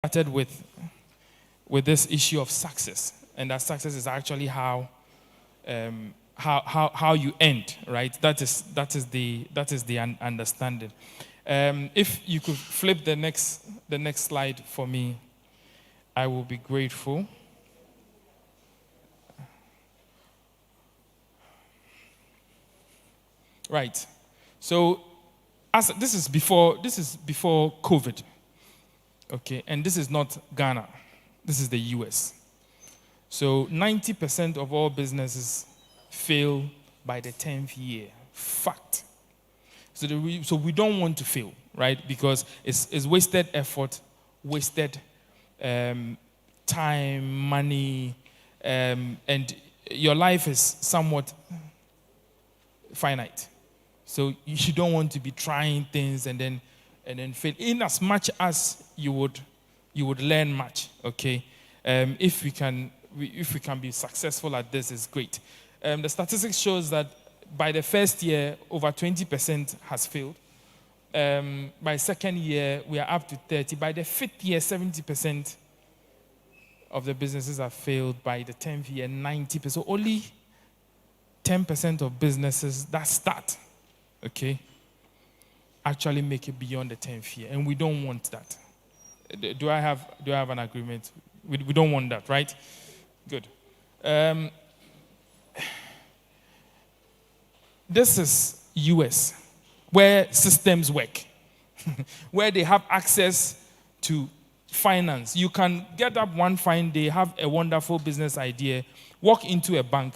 started with this issue of success, and that success is actually how you end, right? That is the understanding. If you could flip the next slide for me, I will be grateful. Right. So, as this is before COVID, okay, and this is not Ghana, this is the US. So 90% of all businesses fail by the 10th year. Fact. So we don't want to fail, right? Because it's wasted effort, wasted time, money, and your life is somewhat finite. So you don't want to be trying things and then fail. In as much as you would learn much, okay? If we can be successful at this, is great. The statistics shows that by the first year, over 20% has failed. By second year, we are up to 30. By the fifth year, 70% of the businesses have failed. By the 10th year, 90%. So only 10% of businesses that start, okay, actually make it beyond the 10th year. And we don't want that. Do I have an agreement? We don't want that, right? Good. This is US, where systems work, where they have access to finance. You can get up one fine day, have a wonderful business idea, walk into a bank,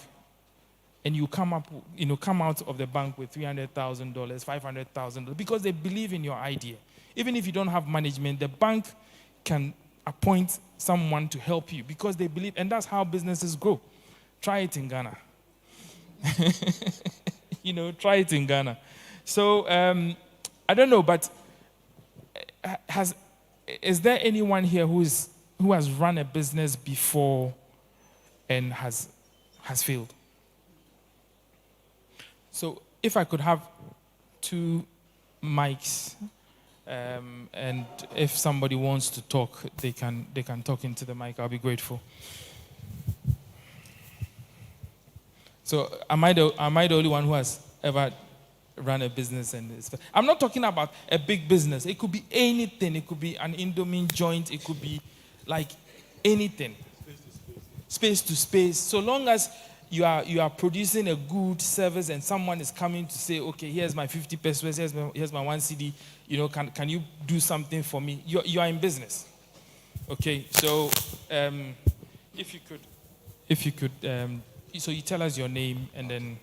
and you come out of the bank with $300,000, $500,000, because they believe in your idea. Even if you don't have management, the bank can appoint someone to help you because they believe, and that's how businesses grow. Try it in Ghana. Try it in Ghana. So, I don't know, but is there anyone here who has run a business before and has failed? So, if I could have 2 mics, and if somebody wants to talk, they can talk into the mic. I'll be grateful. So, am I the only one who has ever run a business? I'm not talking about a big business. It could be anything. It could be an Indomie joint. It could be like anything. Space to space. So long as you are producing a good service and someone is coming to say, okay, here's my 50 pesos, here's my 1 CD, can you do something for me? You are in business. Okay, so if you could, so you tell us your name and then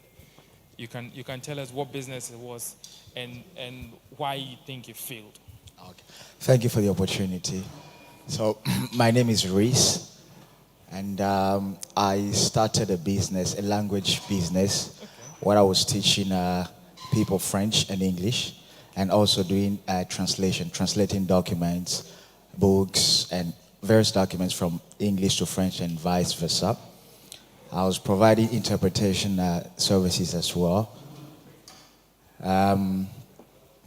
you can tell us what business it was and why you think it failed. Okay. Thank you for the opportunity. So my name is Reese. And I started a language business, where I was teaching people French and English, and also doing translating documents, books, and various documents from English to French and vice versa. I was providing interpretation services as well.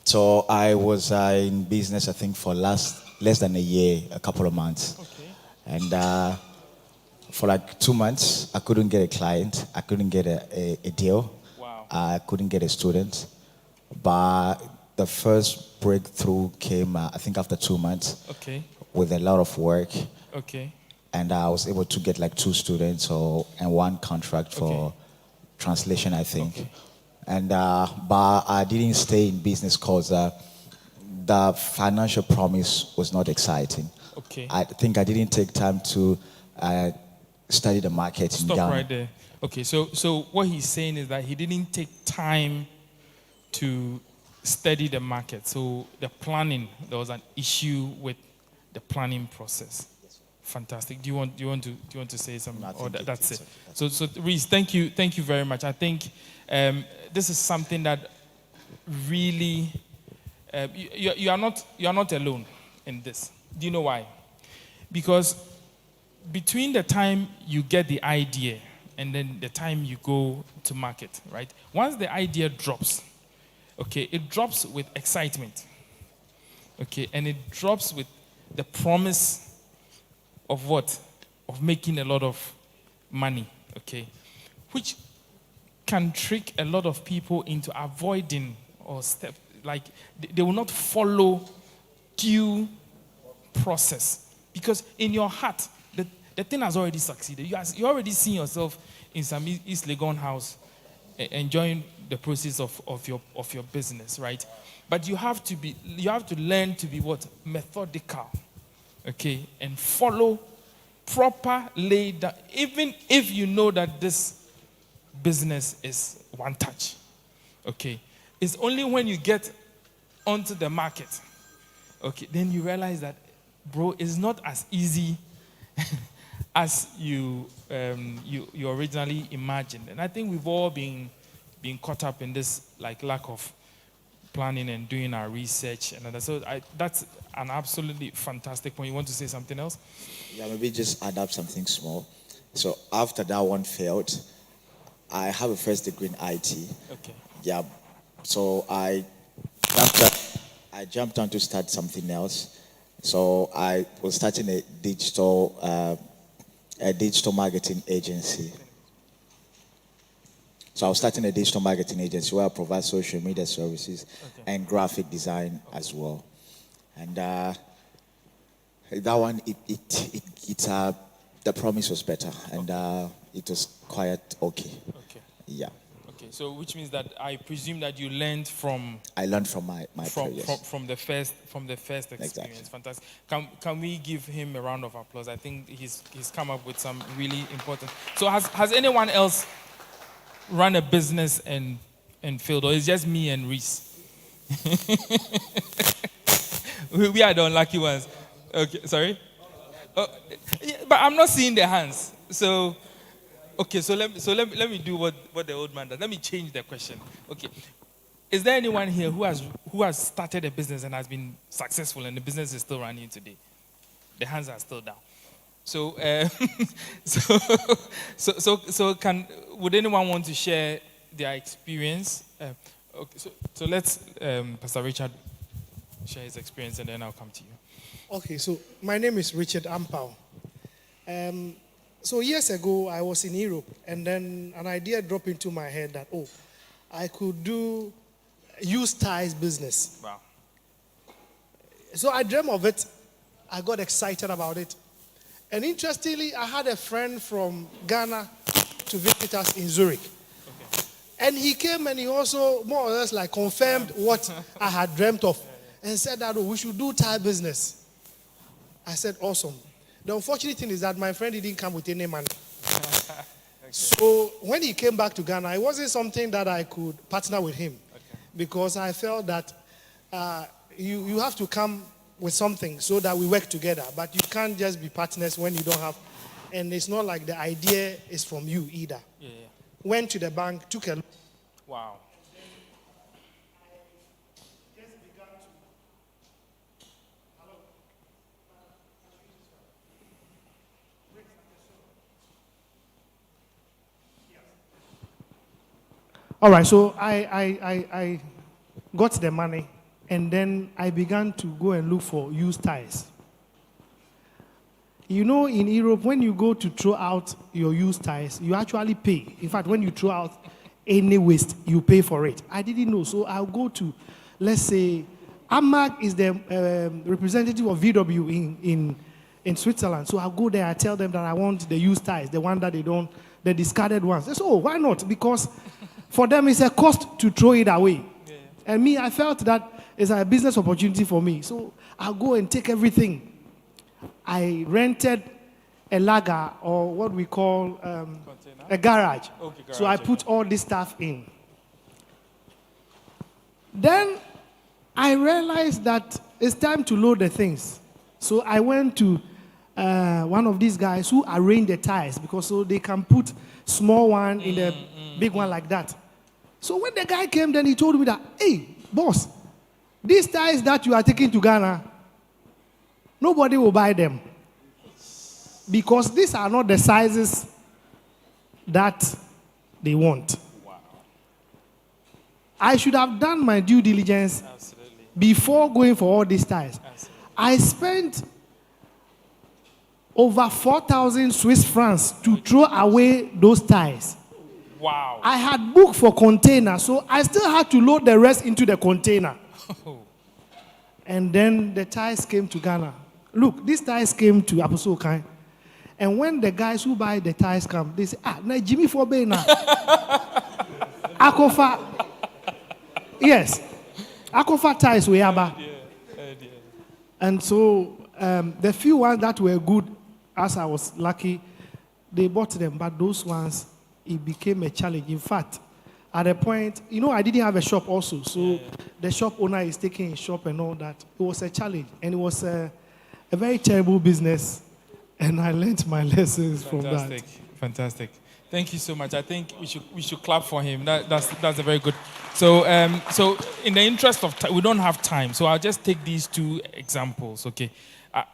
So I was in business, I think, for less than a year, a couple of months. Okay. And for like 2 months, I couldn't get a client. I couldn't get a deal. Wow. I couldn't get a student. But the first breakthrough came, I think, after 2 months. Okay. With a lot of work. Okay. And I was able to get like 2 students and 1 contract for translation, I think. Okay. And but I didn't stay in business because the financial promise was not exciting. Okay. I think I didn't take time to study the market in Ghana. Stop right there. Okay, so what he's saying is that he didn't take time to study the market. So the planning, there was an issue with the planning process. Fantastic. Do you want to say something? No, or that's it. So Reese, thank you very much. I think this is something that really you are not alone in this. Do you know why? Because between the time you get the idea and then the time you go to market, right? Once the idea drops, okay, it drops with excitement, okay, and it drops with the promise of what? Of making a lot of money, okay? Which can trick a lot of people into avoiding or step, like they will not follow due process. Because in your heart, the thing has already succeeded. You already seen yourself in some East Legon house enjoying the process of your business, right? But you have to learn to be what? Methodical, okay? And follow proper laid down, even if you know that this business is one touch, okay? It's only when you get onto the market, okay, then you realize that, bro, it's not as easy as you originally imagined. And I think we've all been caught up in this like lack of planning and doing our research and other. So that's an absolutely fantastic point. You want to say something else? Yeah, maybe just add up something small. So after that one failed, I have a first degree in IT. Okay. Yeah. So I jumped on to start something else. So I was starting a digital marketing agency. So I was starting a digital marketing agency where I provide social media services and graphic design as well. And that one, the promise was better, and it was quite okay. Okay. Yeah. Okay. So which means that I presume that you learned from. I learned from my previous. From the first experience. Exactly. Fantastic. Can we give him a round of applause? I think he's come up with some really important. So has anyone else run a business and failed, or is just me and Reese? We are the unlucky ones. Okay, sorry. Oh, yeah, but I'm not seeing the hands. So, okay. So let me do what the old man does. Let me change the question. Okay. Is there anyone here who has started a business and has been successful and the business is still running today? The hands are still down. So, would anyone want to share their experience? Okay, so let's Pastor Richard share his experience, and then I'll come to you. Okay, so my name is Richard Ampao. So years ago, I was in Europe, and then an idea dropped into my head that, I could do used ties business. Wow. So I dreamt of it. I got excited about it. And interestingly, I had a friend from Ghana to visit us in Zurich. Okay. And he came and he also more or less like confirmed what I had dreamt of and said that, we should do tie business. I said, awesome. The unfortunate thing is that my friend didn't come with any money. Okay. So when he came back to Ghana, it wasn't something that I could partner with him because I felt that you have to come with something so that we work together. But you can't just be partners when you don't have. And it's not like the idea is from you either. Yeah. Went to the bank, took a loan. Wow. All right, so I got the money, and then I began to go and look for used ties. You know, in Europe, when you go to throw out your used ties, you actually pay. In fact, when you throw out any waste, you pay for it. I didn't know, so I'll go to, let's say, Amag is the representative of VW in Switzerland. So I'll go there, I tell them that I want the used ties, the one that the discarded ones. They say, why not? Because for them, it's a cost to throw it away. Yeah. And me, I felt that it's a business opportunity for me. So I'll go and take everything. I rented a lager, or what we call a garage. Okay, garage. So I put all this stuff in. Then I realized that it's time to load the things. So I went to one of these guys who arrange the tires, because so they can put small one in the big one like that. So when the guy came, then he told me that, hey, boss, these tires that you are taking to Ghana, nobody will buy them. Because these are not the sizes that they want. Wow. I should have done my due diligence before going for all these tires. Absolutely. I spent over 4,000 Swiss francs to throw away those ties. Wow. I had booked for container, so I still had to load the rest into the container. And then the ties came to Ghana. Look, these ties came to Apostle Kai. And when the guys who buy the ties come, they say, na Jimmy for na. Akofa. Yes. Akofa ties we have. And so the few ones that were good, as I was lucky, they bought them. But those ones, it became a challenge. In fact, at a point, I didn't have a shop also. So the shop owner is taking his shop and all that. It was a challenge. And it was a very terrible business. And I learned my lessons from that. Fantastic. Thank you so much. I think we should clap for him. That's a very good. So in the interest of time, we don't have time. So I'll just take these two examples. Okay,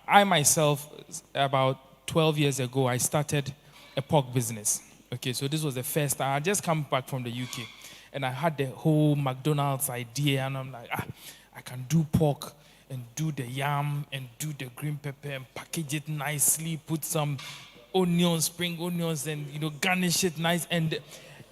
I myself, about 12 years ago, I started a pork business. Okay, so this was the first time. I just come back from the UK, and I had the whole McDonald's idea, and I'm like, I can do pork and do the yam and do the green pepper and package it nicely, put some onions, spring onions, and garnish it nice, and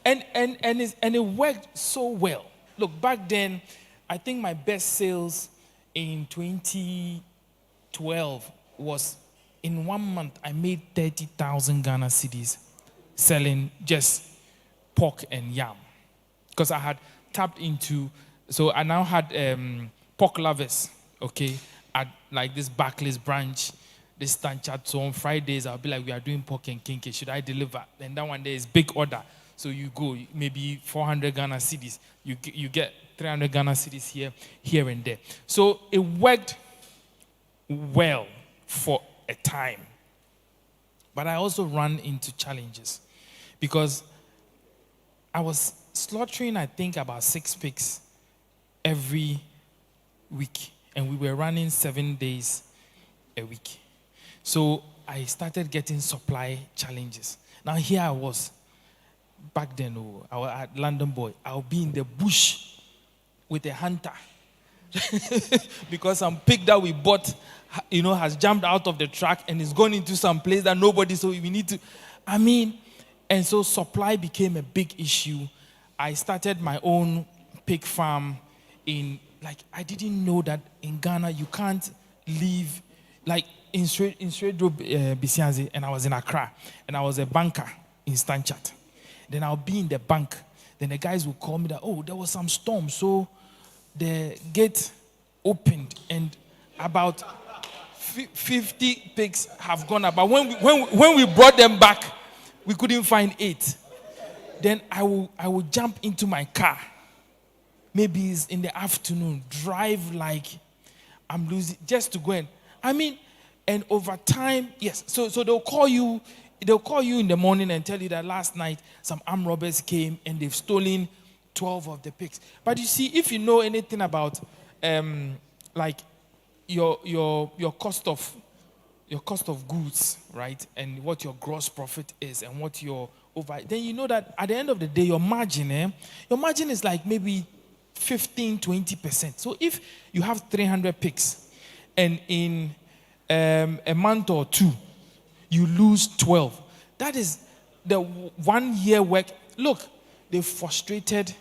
it worked so well. Look, back then, I think my best sales in 2012 was in 1 month I made 30,000 Ghana cedis selling just pork and yam, because I had tapped into. So I now had pork lovers. Okay, at like this Barclays branch, this Stanchat. So on Fridays, I'll be like, we are doing pork and kinky. Should I deliver? Then that one day is big order. So you go, maybe 400 Ghana cedis. You get 300 Ghana cedis here and there. So it worked well for a time. But I also ran into challenges because I was slaughtering, I think, about 6 pigs every week. And we were running 7 days a week. So I started getting supply challenges. Now here I was, back then, I was at London Boy. I'll be in the bush with a hunter. Because some pig that we bought, has jumped out of the truck and is going into some place that nobody, so we need to, and so supply became a big issue. I started my own pig farm I didn't know that in Ghana you can't live in Bisianzi, and I was in Accra, and I was a banker in Stanchat. Then I'll be in the bank. Then the guys will call me that, there was some storm, so the gate opened, and about 50 pigs have gone up. But when we brought them back, we couldn't find 8. Then I will jump into my car. Maybe it's in the afternoon, drive like I'm losing, just to go in. And over time, yes. So they'll call you in the morning and tell you that last night some armed robbers came and they've stolen 12 of the pigs. But you see, if you know anything about your cost of goods, right, and what your gross profit is and what your over, then you know that at the end of the day, your margin is like maybe 15-20%. So if you have 300 pigs and in a month or 2 you lose 12, that is the 1 year work. Look, they frustrated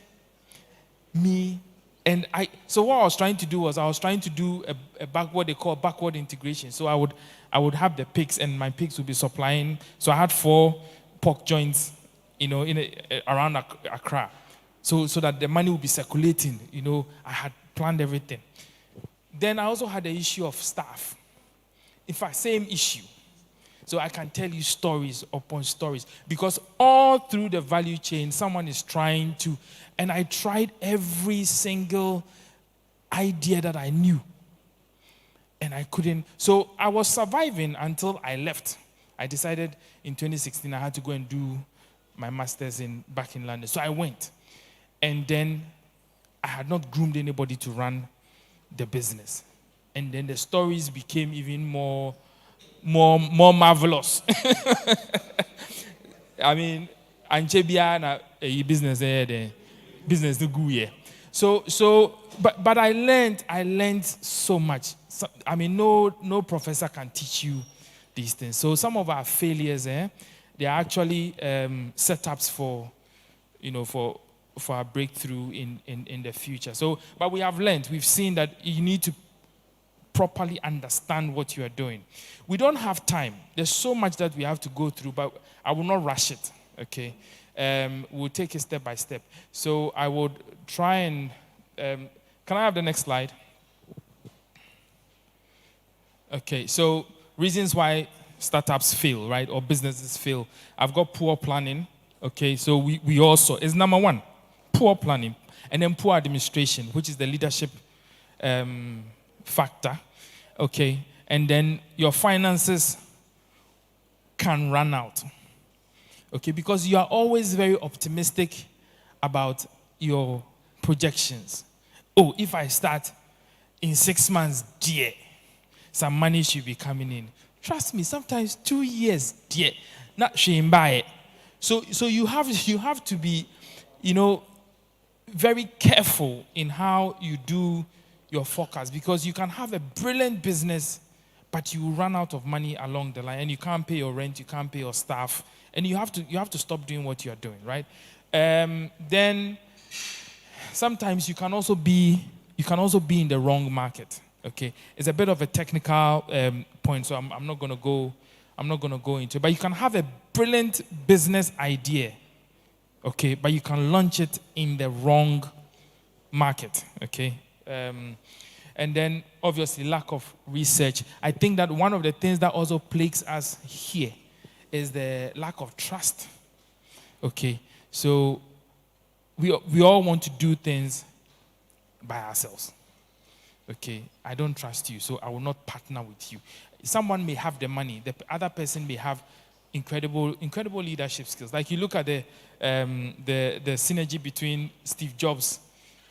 me, and so what I was trying to do was what they call backward integration. So I would have the pigs, and my pigs would be supplying. So I had 4 pork joints around Accra. So that the money will be circulating, I had planned everything. Then I also had the issue of staff. In fact, same issue. So I can tell you stories upon stories. Because all through the value chain, someone is trying to, and I tried every single idea that I knew. And I couldn't. So I was surviving until I left. I decided in 2016 I had to go and do my master's back in London. So I went. And then I had not groomed anybody to run the business. And then the stories became even more marvelous. Anchebia na business the business the go here. But I learned so much. No professor can teach you these things. So some of our failures, they are actually setups for, for our breakthrough in the future. So, but we have learned, we've seen that you need to properly understand what you are doing. We don't have time. There's so much that we have to go through, but I will not rush it, okay? We'll take it step by step. So I would try and, can I have the next slide? Okay, so reasons why startups fail, right, or businesses fail. I've got poor planning, okay? So we also, is number one, poor planning, and then poor administration, which is the leadership factor, okay? And then your finances can run out, okay? Because you are always very optimistic about your projections. Oh, if I start in 6 months, dear, some money should be coming in. Trust me, sometimes 2 years, dear, not shame by it. So you have to be, very careful in how you do your forecast, because you can have a brilliant business, but you will run out of money along the line, and you can't pay your rent, you can't pay your staff, and you have to stop doing what you are doing, right? Then sometimes you can also be in the wrong market. Okay, it's a bit of a technical point, so I'm not going to go into it. But you can have a brilliant business idea, okay, but you can launch it in the wrong market, okay. And then obviously lack of research. I think that one of the things that also plagues us here is the lack of trust. Okay, so we all want to do things by ourselves. Okay, I don't trust you, so I will not partner with you. Someone may have the money, the other person may have incredible leadership skills. Like you look at the synergy between Steve Jobs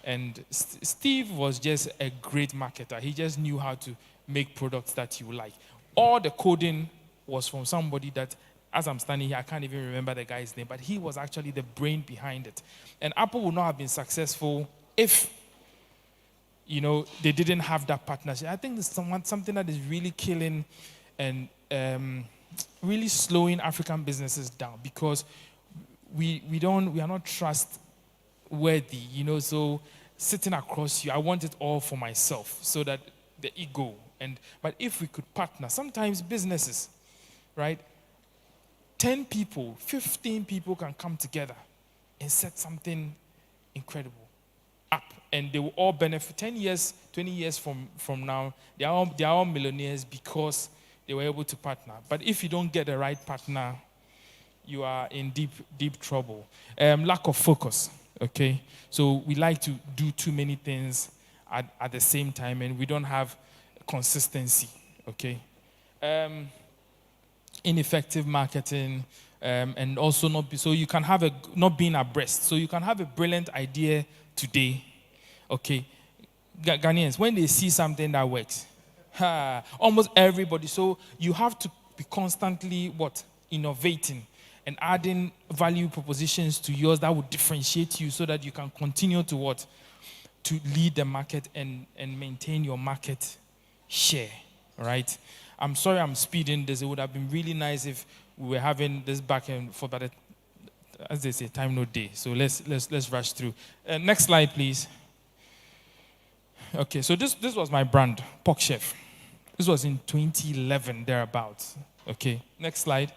and Steve was just a great marketer. He just knew how to make products that you like. All the coding was from somebody that, as I'm standing here, I can't even remember the guy's name, but he was actually the brain behind it. And Apple would not have been successful if they didn't have that partnership. I think there's something that is really killing and really slowing African businesses down, because we are not trustworthy. So sitting across you, I want it all for myself, so that the ego. But if we could partner, sometimes businesses, right? 10 people, 15 people can come together and set something incredible up, and they will all benefit. 10 years, 20 years from now, they are all millionaires because they were able to partner. But if you don't get the right partner, you are in deep trouble. Lack of focus, okay? So we like to do too many things at the same time, and we don't have consistency, okay? Ineffective marketing, and also so you can have not being abreast. So you can have a brilliant idea today, okay? Ghanaians, when they see something that works, almost everybody. So you have to be constantly innovating and adding value propositions to yours that would differentiate you, so that you can continue to lead the market and maintain your market share, right? I'm sorry I'm speeding this. It would have been really nice if we were having this back and forth, but as they say, time no day. So let's rush through. Next slide, please. Okay, so this was my brand, Pork Chef. This was in 2011, thereabouts. Okay, next slide.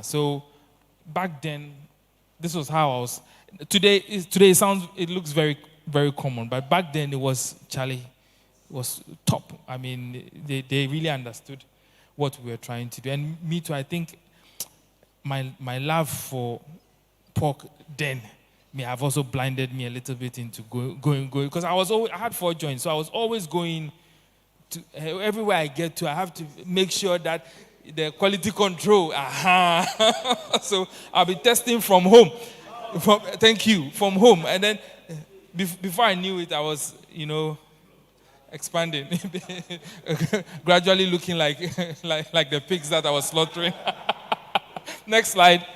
So back then, this was how I was. Today it looks very, very common, but back then it was was top. I mean, they really understood what we were trying to do. And me too, I think my love for pork then may have also blinded me a little bit into going, because I had 4 joints, so I was always going to everywhere I get to. I have to make sure that the quality control. So I'll be testing from home. From home, and then before I knew it, I was expanding, gradually looking like the pigs that I was slaughtering. Next slide.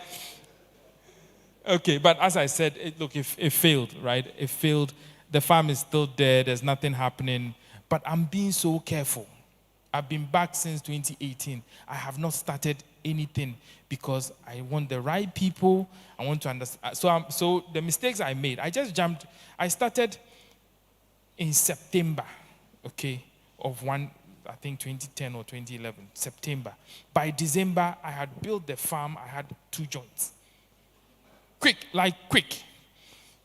Okay, but as I said, it failed, right? It failed. The farm is still there. There's nothing happening. But I'm being so careful. I've been back since 2018. I have not started anything because I want the right people. I want to understand. So the mistakes I made, I just jumped. I started in September, okay, of I think 2010 or 2011, September. By December, I had built the farm. I had 2 joints. Quick.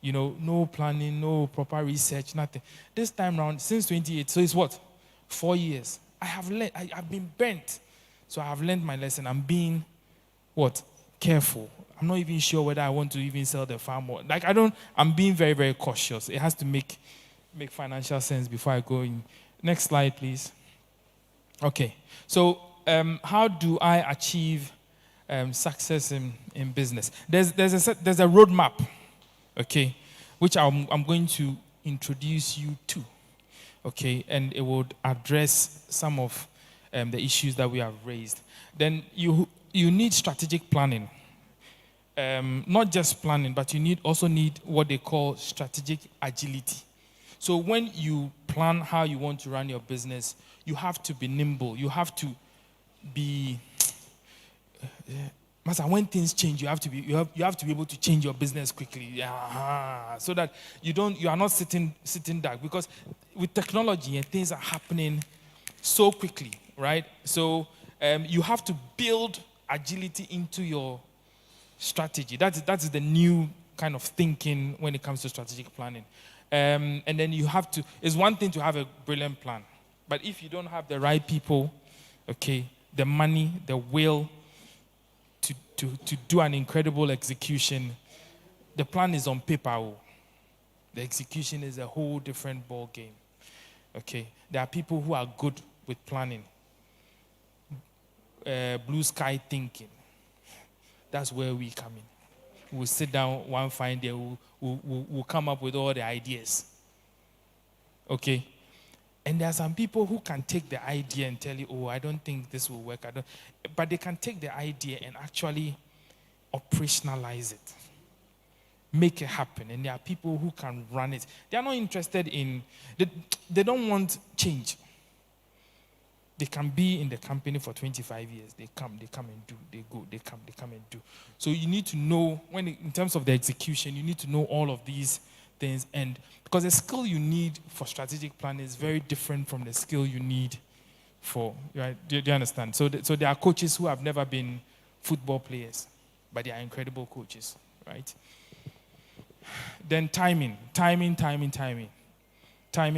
You know, no planning, no proper research, nothing. This time around, since 28, so it's what? 4 years. I've been bent. So I have learned my lesson. I'm being, what? Careful. I'm not even sure whether I want to even sell the farm or, I'm being very, very cautious. It has to make financial sense before I go in. Next slide, please. Okay. So how do I achieve success in business? There's a roadmap, okay, which I'm going to introduce you to, okay, and it would address some of the issues that we have raised. Then you need strategic planning. Not just planning, but you also need what they call strategic agility. So when you plan how you want to run your business, you have to be nimble. You have to be, Master, when things change, you have to be able to change your business quickly, so that you are not sitting dark, because with technology and things are happening so quickly, right? So you have to build agility into your strategy. That's the new kind of thinking when it comes to strategic planning. And then it's one thing to have a brilliant plan, but if you don't have the right people, okay, the money, the will to do an incredible execution, the plan is on paper. The execution is a whole different ball game. Okay, there are people who are good with planning, blue sky thinking. That's where we come in. We'll sit down one fine day. We'll come up with all the ideas. Okay, and there are some people who can take the idea and tell you, "Oh, I don't think this will work." But they can take the idea and actually operationalize it, make it happen. And there are people who can run it. They are not interested in. They don't want change. They can be in the company for 25 years. They come and do. They go, they come and do. So you need to know, in terms of the execution, you need to know all of these things. And because the skill you need for strategic planning is very different from the skill you need for, right? Do you understand? So there are coaches who have never been football players, but they are incredible coaches, right? Then timing. Timing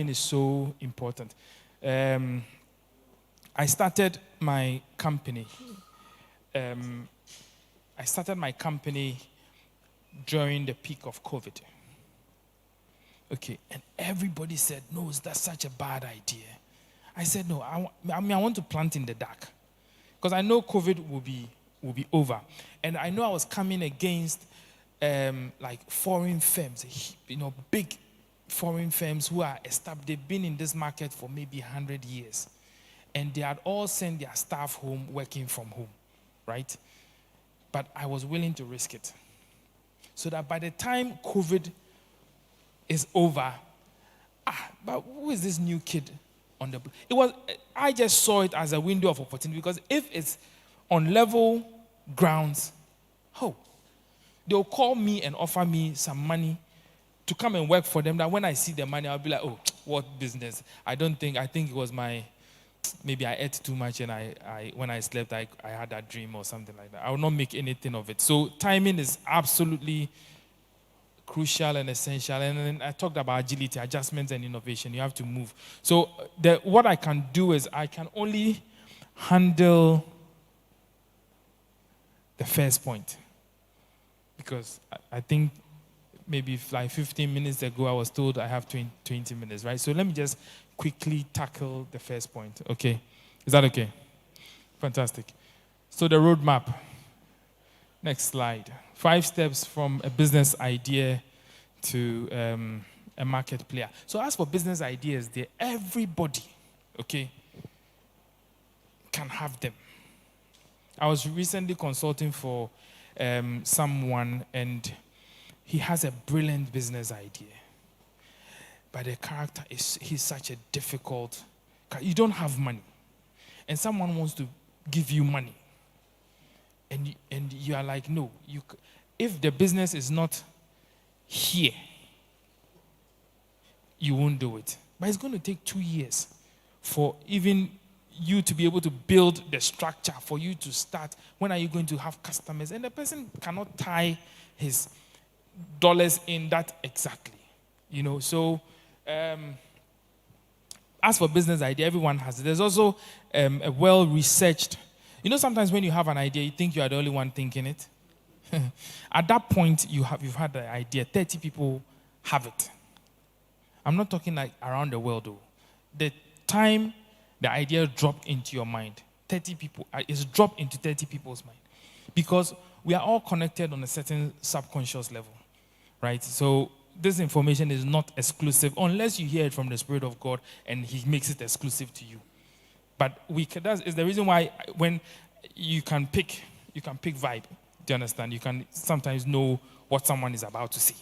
is so important. I started my company. During the peak of COVID. Okay, and everybody said, "No, that's such a bad idea." I said, "No, I want to plant in the dark, because I know COVID will be over, and I know I was coming against like foreign firms, big foreign firms who are established. They've been in this market for maybe 100 years. And they had all sent their staff home working from home, right? But I was willing to risk it. So that by the time COVID is over, but who is this new kid on the block? I just saw it as a window of opportunity, because if it's on level grounds, they'll call me and offer me some money to come and work for them, that when I see the money, I'll be like, "Oh, what business?" I think it was maybe I ate too much, and when I slept, I had that dream or something like that. I will not make anything of it. So timing is absolutely crucial and essential. And then I talked about agility, adjustments, and innovation. You have to move. So what I can do is I can only handle the first point, because I think maybe like 15 minutes ago I was told I have 20 minutes, right? So let me just quickly tackle the first point. Okay, is that okay? Fantastic. So the roadmap. Next slide. 5 steps from a business idea to a market player. So as for business ideas, everybody, okay, can have them. I was recently consulting for someone, and he has a brilliant business idea. But the character he's such a difficult. You don't have money. and someone wants to give you money, and you are like, no, if the business is not here, you won't do it. But it's going to take 2 years for even you to be able to build the structure, for you to start. When are you going to have customers? And the person cannot tie his dollars in that exactly. So as for business idea, everyone has it. There's also a well-researched, sometimes when you have an idea, you think you are the only one thinking it. At that point, you've had the idea. 30 people have it. I'm not talking like around the world, though. The time the idea dropped into your mind, 30 people, is dropped into 30 people's mind. Because we are all connected on a certain subconscious level, right? So this information is not exclusive unless you hear it from the Spirit of God and He makes it exclusive to you. But that is the reason why when you can pick vibe. Do you understand? You can sometimes know what someone is about to say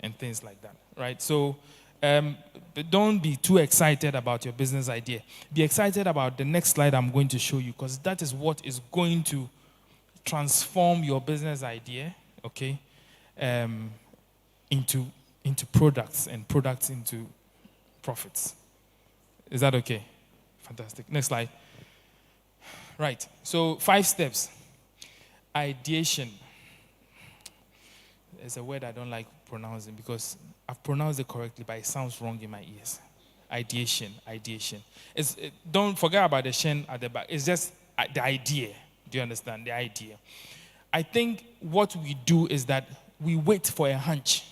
and things like that, right? So but don't be too excited about your business idea. Be excited about the next slide I'm going to show you, because that is what is going to transform your business idea, okay, into products, and products into profits. Is that okay? Fantastic. Next slide. Right. So 5 steps. Ideation. It's a word I don't like pronouncing because I've pronounced it correctly, but it sounds wrong in my ears. Ideation. Don't forget about the shen at the back. It's just the idea. Do you understand? The idea. I think what we do is that we wait for a hunch.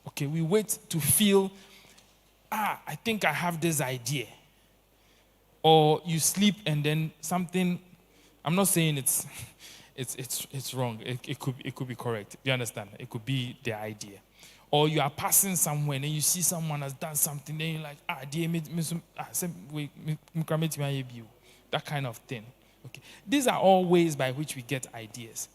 Okay, we wait to feel, I think I have this idea. Or you sleep and then something, I'm not saying it's wrong. It could be correct. Do you understand? It could be the idea. Or you are passing somewhere and then you see someone has done something, then you're like, that kind of thing. Okay. These are all ways by which we get ideas.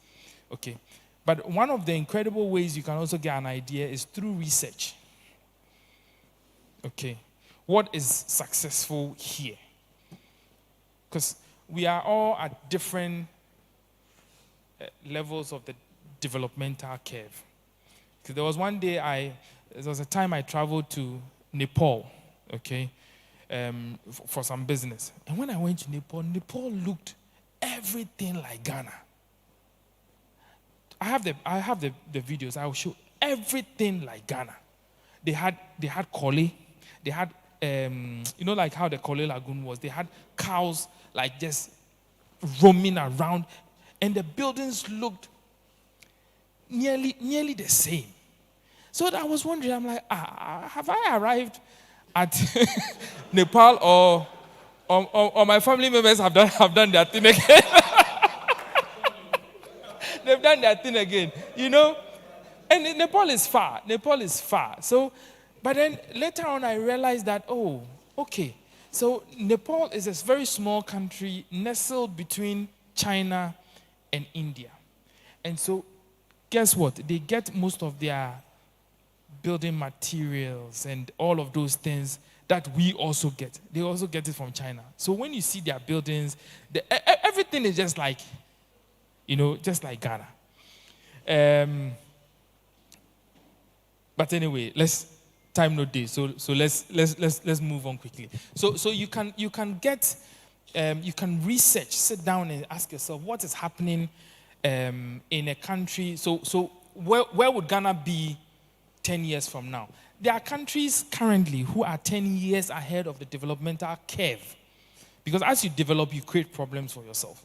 Okay. But one of the incredible ways you can also get an idea is through research. Okay. What is successful here? Because we are all at different levels of the developmental curve. Because there was one day there was a time I traveled to Nepal, okay, for some business. And when I went to Nepal looked everything like Ghana. I have the videos. I will show everything like Ghana. They had kole. They had like how the Kole Lagoon was. They had cows like just roaming around, and the buildings looked nearly the same. So I was wondering, I'm like, have I arrived at Nepal, or my family members have done their thing again? They've done their thing again, And Nepal is far. So, but then later on I realized that, okay. So Nepal is a very small country nestled between China and India. And so guess what? They get most of their building materials and all of those things that we also get. They also get it from China. So when you see their buildings, everything is just like, just like Ghana. But anyway, time no day. So let's move on quickly. So you can research, sit down and ask yourself what is happening in a country. So where would Ghana be 10 years from now? There are countries currently who are 10 years ahead of the developmental curve. Because as you develop, you create problems for yourself.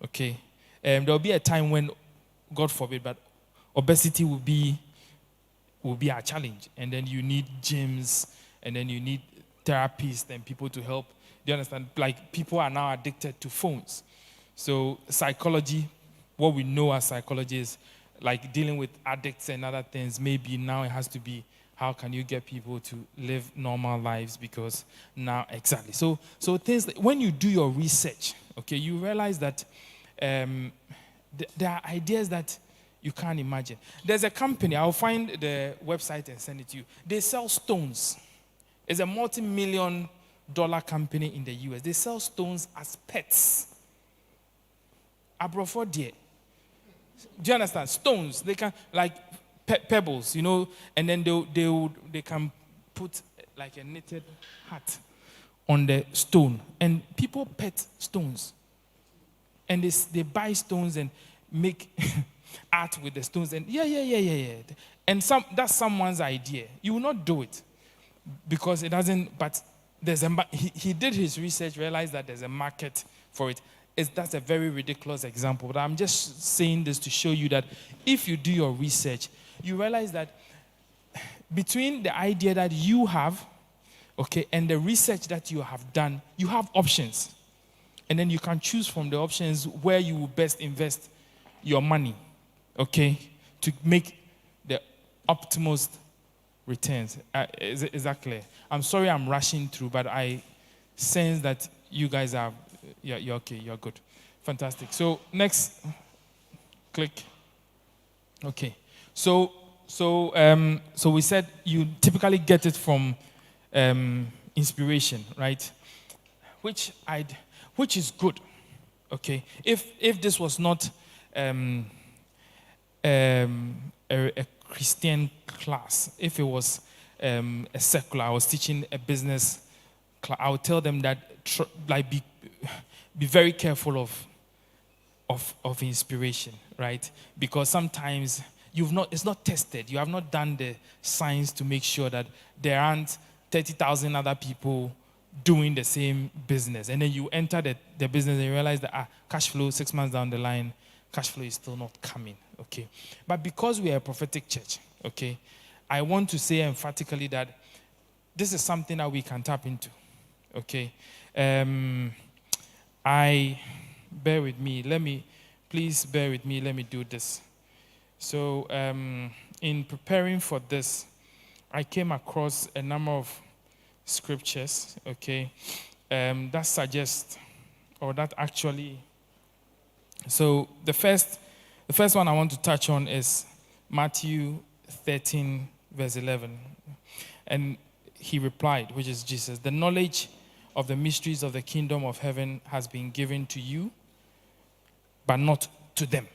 Okay? There will be a time when, God forbid, but obesity will be our challenge. And then you need gyms, and then you need therapists and people to help. Do you understand? Like, people are now addicted to phones. So psychology, what we know as psychology is like dealing with addicts and other things. Maybe now it has to be, how can you get people to live normal lives? Because now, exactly. So things, when you do your research, okay, you realize that there are ideas that you can't imagine. There's a company, I'll find the website and send it to you. They sell stones. It's a multi-million dollar company in the US. They sell stones as pets. Abrofo dear. Do you understand? Stones, they can, like pebbles, and then they can put like a knitted hat on the stone. And people pet stones. And they buy stones and make art with the stones. And yeah. And that's someone's idea. You will not do it because it doesn't, but he did his research, realized that there's a market for it. That's a very ridiculous example, but I'm just saying this to show you that if you do your research, you realize that between the idea that you have, okay, and the research that you have done, you have options. And then you can choose from the options where you will best invest your money, okay, to make the optimal returns. Is that clear? I'm sorry I'm rushing through, but I sense that you guys are, you're okay, you're good. Fantastic. So next, click. Okay. So we said you typically get it from inspiration, right? Which is good. Okay. If this was not a Christian class, if it was a secular, I was teaching a business class, I would tell them that be very careful of inspiration, right? Because sometimes it's not tested. You have not done the science to make sure that there aren't 30,000 other people doing the same business. And then you enter the business and you realize that cash flow 6 months down the line, cash flow is still not coming, okay? But because we are a prophetic church, okay, I want to say emphatically that this is something that we can tap into, okay? Bear with me. Please bear with me. Let me do this. So in preparing for this, I came across a number of scriptures, okay, that suggest, or that actually, so the first one I want to touch on is Matthew 13, verse 11. And he replied, which is Jesus, the knowledge of the mysteries of the kingdom of heaven has been given to you, but not to them.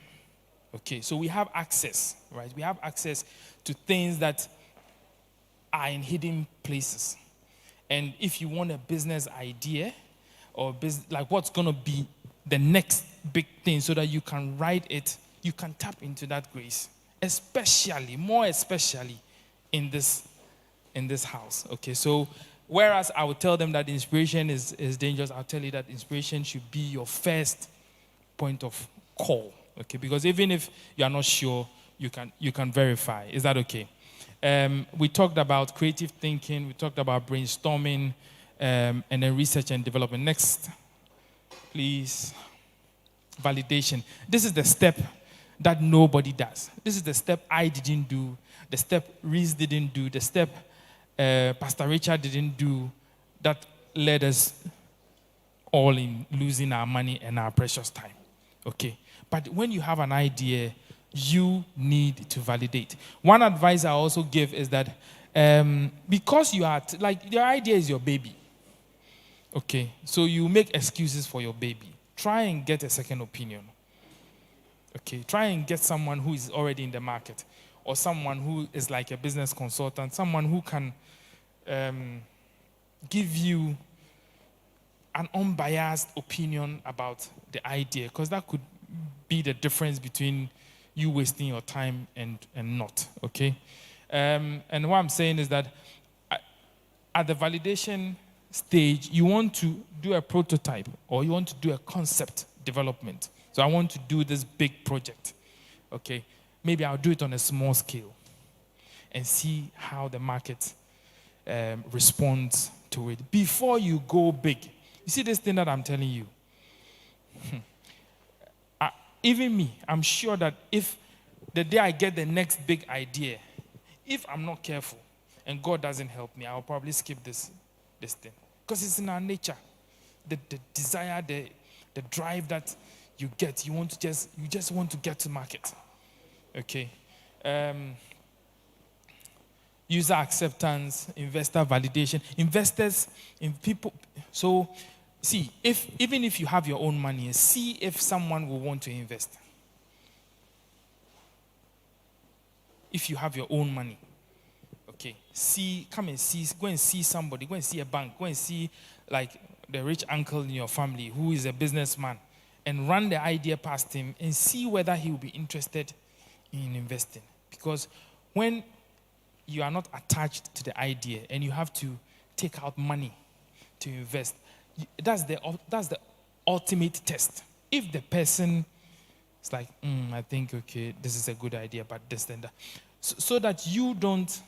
Okay, so we have access, right? We have access to things that are in places. And if you want a business idea or like what's going to be the next big thing so that you can write it, you can tap into that grace, more especially in this house. Okay, so whereas I would tell them that inspiration is dangerous, I'll tell you that inspiration should be your first point of call. Okay, because even if you are not sure, you can verify. Is that okay? We talked about creative thinking, we talked about brainstorming, and then research and development. Next, please. Validation. This is the step that nobody does. This is the step I didn't do, the step Reese didn't do, the step Pastor Richard didn't do, that led us all in losing our money and our precious time. Okay. But when you have an idea, you need to validate. One advice I also give is that because you are, your idea is your baby. Okay. So you make excuses for your baby. Try and get a second opinion. Okay. Try and get someone who is already in the market, or someone who is like a business consultant, someone who can give you an unbiased opinion about the idea, because that could be the difference between you wasting your time and not, okay? And what I'm saying is that at the validation stage, you want to do a prototype or you want to do a concept development. So I want to do this big project, okay? Maybe I'll do it on a small scale and see how the market responds to it before you go big. You see this thing that I'm telling you? Even me, I'm sure that if the day I get the next big idea, if I'm not careful and God doesn't help me, I'll probably skip this thing. Because it's in our nature. The desire, the drive that you get, you just want to get to market. Okay. User acceptance, investor validation. Investors, So, see, even if you have your own money, see if someone will want to invest. If you have your own money, okay, come and see, go and see somebody, go and see a bank, go and see like the rich uncle in your family who is a businessman, and run the idea past him and see whether he will be interested in investing. Because when you are not attached to the idea and you have to take out money to invest, that's the ultimate test. If the person is like, I think, okay, this is a good idea, but this and that, so that you don't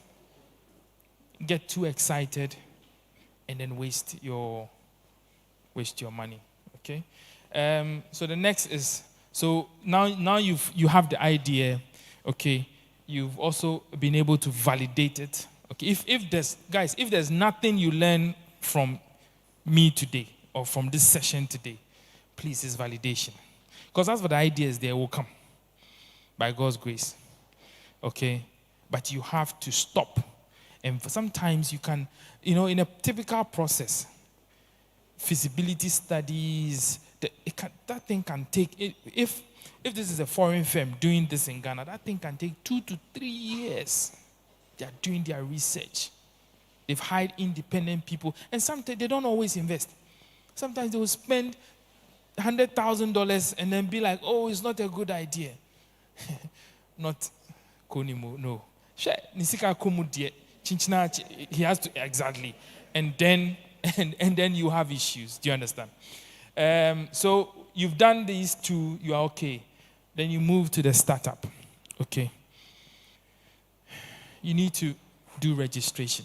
get too excited and then waste your money. Okay. So the next is, so now you have the idea. Okay. You've also been able to validate it. Okay. If there's nothing you learn from me today or from this session today, please, it's validation. Because that's what the ideas there will come by God's grace. Okay. But you have to stop. And sometimes you can, in a typical process, feasibility studies, that thing can take, if this is a foreign firm doing this in Ghana, that thing can take 2 to 3 years. They are doing their research. They've hired independent people. And sometimes they don't always invest. Sometimes they will spend $100,000 and then be like, oh, it's not a good idea. Not Konimo, no. Nisika Komudie. He has to, exactly. And then you have issues. Do you understand? So you've done these two, you are okay. Then you move to the startup. Okay. You need to do registration.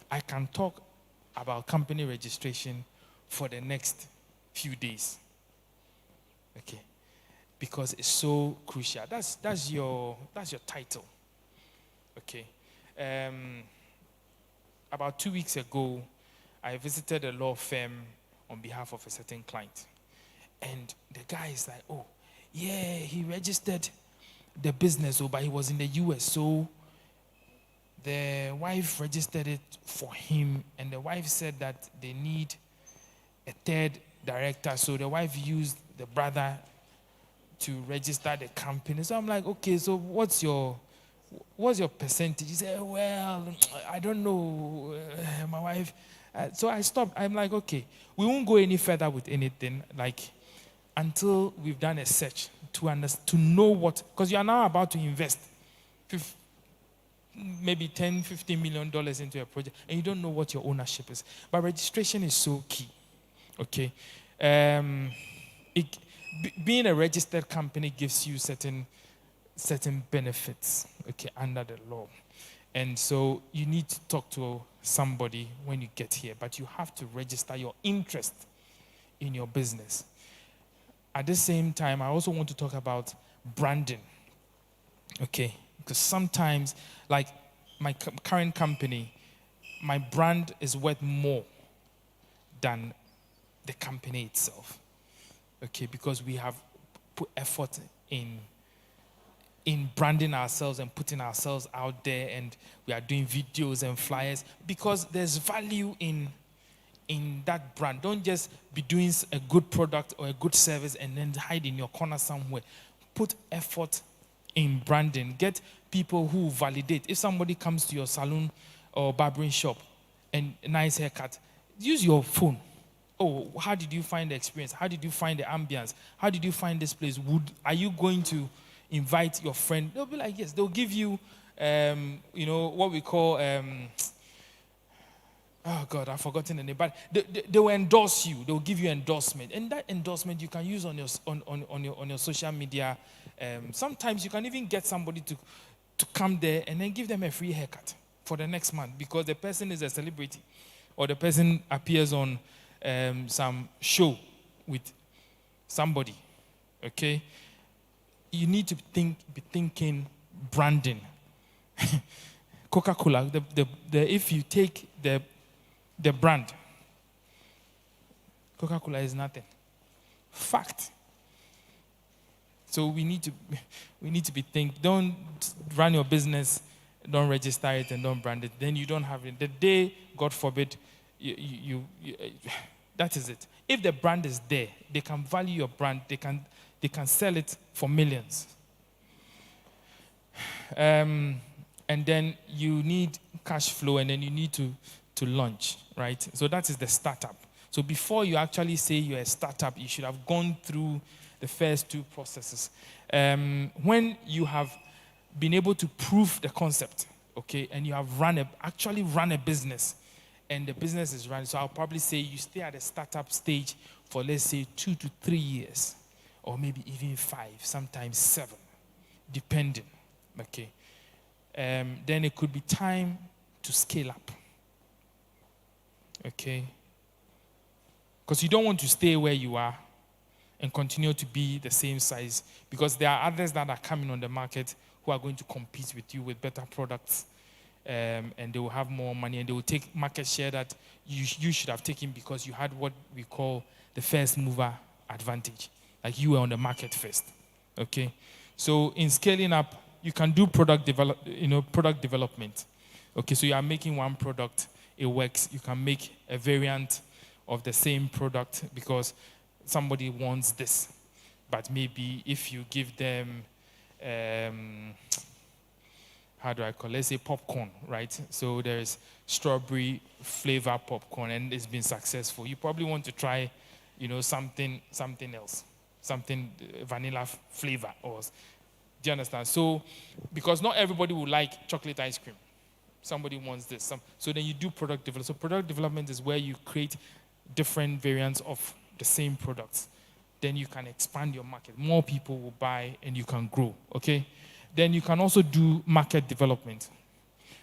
I can talk about company registration for the next few days. Okay. Because it's so crucial. That's your title. Okay. About 2 weeks ago, I visited a law firm on behalf of a certain client. And the guy is like, oh, yeah, he registered the business, but he was in the US. So the wife registered it for him. And the wife said that they need a third director. So the wife used the brother to register the company. So I'm like, okay, so what's your percentage? He said, well, I don't know, my wife. So I stopped. I'm like, okay, we won't go any further with anything, like, until we've done a search to know what, because you are now about to invest maybe $10, $15 million into a project, and you don't know what your ownership is. But registration is so key. Okay. Being a registered company gives you certain benefits, okay, under the law. And so you need to talk to somebody when you get here, but you have to register your interest in your business. At the same time, I also want to talk about branding, okay, because sometimes, like my current company, my brand is worth more than the company itself, okay, because we have put effort in branding ourselves and putting ourselves out there, and we are doing videos and flyers because there's value in that brand. Don't just be doing a good product or a good service and then hide in your corner somewhere. Put effort in branding. Get people who validate. If somebody comes to your salon or barbering shop and a nice haircut, use your phone. Oh, how did you find the experience? How did you find the ambience? How did you find this place? Are you going to invite your friend? They'll be like, yes. They'll give you, what we call, oh God, I've forgotten the name. But they will endorse you. They'll give you endorsement, and that endorsement you can use on your social media. Sometimes you can even get somebody to come there and then give them a free haircut for the next month because the person is a celebrity, or the person appears on some show with somebody. Okay. You need to be thinking branding. Coca-Cola, if you take the brand, Coca-Cola is nothing. Fact. So we need to be think. Don't run your business, don't register it, and don't brand it. Then you don't have it. The day, God forbid, that is it. If the brand is there, they can value your brand. They can sell it for millions. And then you need cash flow, and then you need to launch, right? So that is the startup. So before you actually say you're a startup, you should have gone through the first two processes. When you have been able to prove the concept, okay, and you have actually run a business, and the business is running, so I'll probably say you stay at the startup stage for, let's say, 2 to 3 years, or maybe even 5, sometimes 7, depending, okay. Then it could be time to scale up, okay, because you don't want to stay where you are and continue to be the same size, because there are others that are coming on the market who are going to compete with you with better products, and they will have more money, and they will take market share that you should have taken because you had what we call the first mover advantage, like you were on the market first, okay? So in scaling up, you can do product development, okay? So you are making one product, it works. You can make a variant of the same product because somebody wants this, but maybe if you give them how do I call it? Let's say popcorn, right? So there's strawberry flavor popcorn, and it's been successful. You probably want to try, something else, something vanilla flavor, or do you understand? So because not everybody will like chocolate ice cream, somebody wants this. So then you do product development. So product development is where you create different variants of the same products. Then you can expand your market. More people will buy, and you can grow. Okay. Then you can also do market development,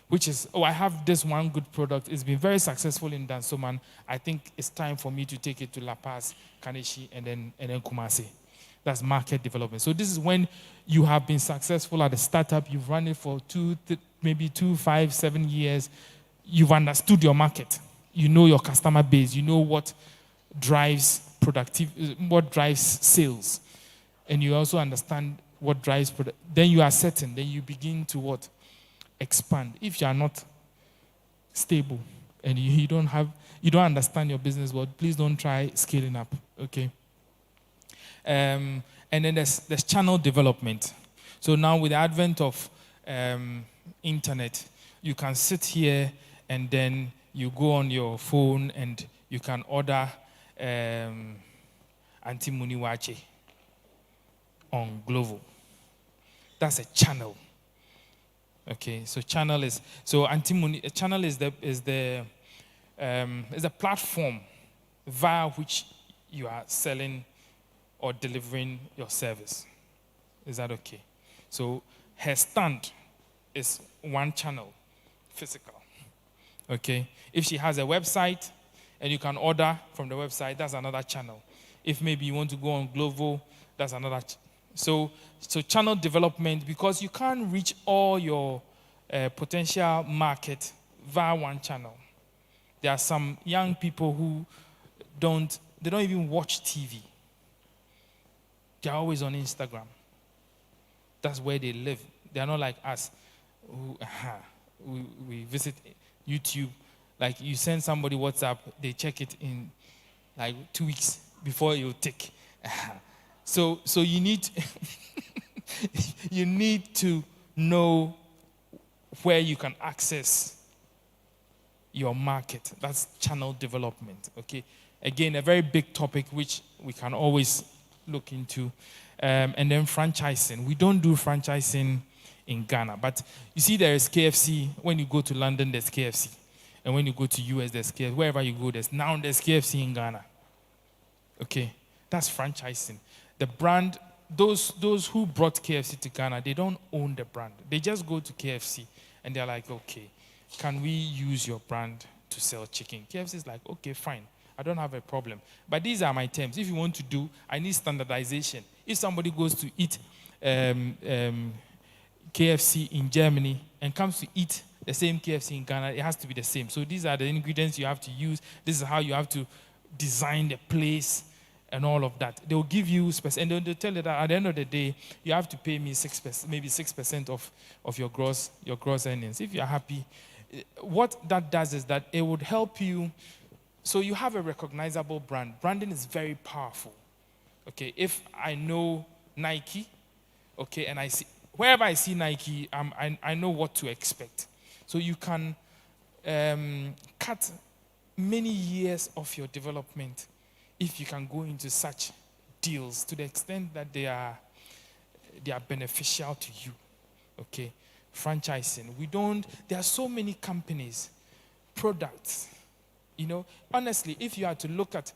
which is, I have this one good product. It's been very successful in Dansoman. I think it's time for me to take it to La Paz, Kaneshi, and then Kumasi. That's market development. So this is when you have been successful at a startup. You've run it for 2, 5, 7 years. You've understood your market. You know your customer base. You know what drives what drives sales. And you also understand what drives product. Then you are certain. Then you begin to expand. If you are not stable and you don't understand your business well, please don't try scaling up. Okay. And then there's channel development. So now with the advent of internet, you can sit here and then you go on your phone and you can order Auntie Muniwache on Glovo. That's a channel. Okay, so channel is the platform via which you are selling or delivering your service. Is that okay? So her stand is one channel, physical. Okay, if she has a website and you can order from the website, that's another channel. If maybe you want to go on Glovo, that's another. So channel development, because you can't reach all your potential market via one channel. There are some young people who don't even watch TV. They're always on Instagram. That's where they live. They're not like us. We visit YouTube. Like you send somebody WhatsApp, they check it in like 2 weeks before you tick. So you need you need to know where you can access your market. That's channel development. Okay. Again, a very big topic which we can always look into. And then franchising. We don't do franchising in Ghana, but you see there is KFC. When you go to London, there's KFC. And when you go to US, there's KFC. Wherever you go, there's KFC in Ghana. Okay, that's franchising. The brand, those who brought KFC to Ghana, they don't own the brand. They just go to KFC and they're like, okay, can we use your brand to sell chicken? KFC is like, okay, fine. I don't have a problem. But these are my terms. If you want to do, I need standardization. If somebody goes to eat KFC in Germany and comes to eat the same KFC in Ghana, it has to be the same. So these are the ingredients you have to use. This is how you have to design the place and all of that. They'll give you, and they'll tell you that at the end of the day, you have to pay me 6%, maybe 6% of your gross earnings. If you're happy, what that does is that it would help you So you have a recognizable brand. Branding is very powerful. Okay, if I know Nike, okay, and I see wherever I see Nike, I know what to expect. So you can cut many years of your development if you can go into such deals to the extent that they are beneficial to you. Okay, franchising. There are so many companies, products. Honestly, if you are to look at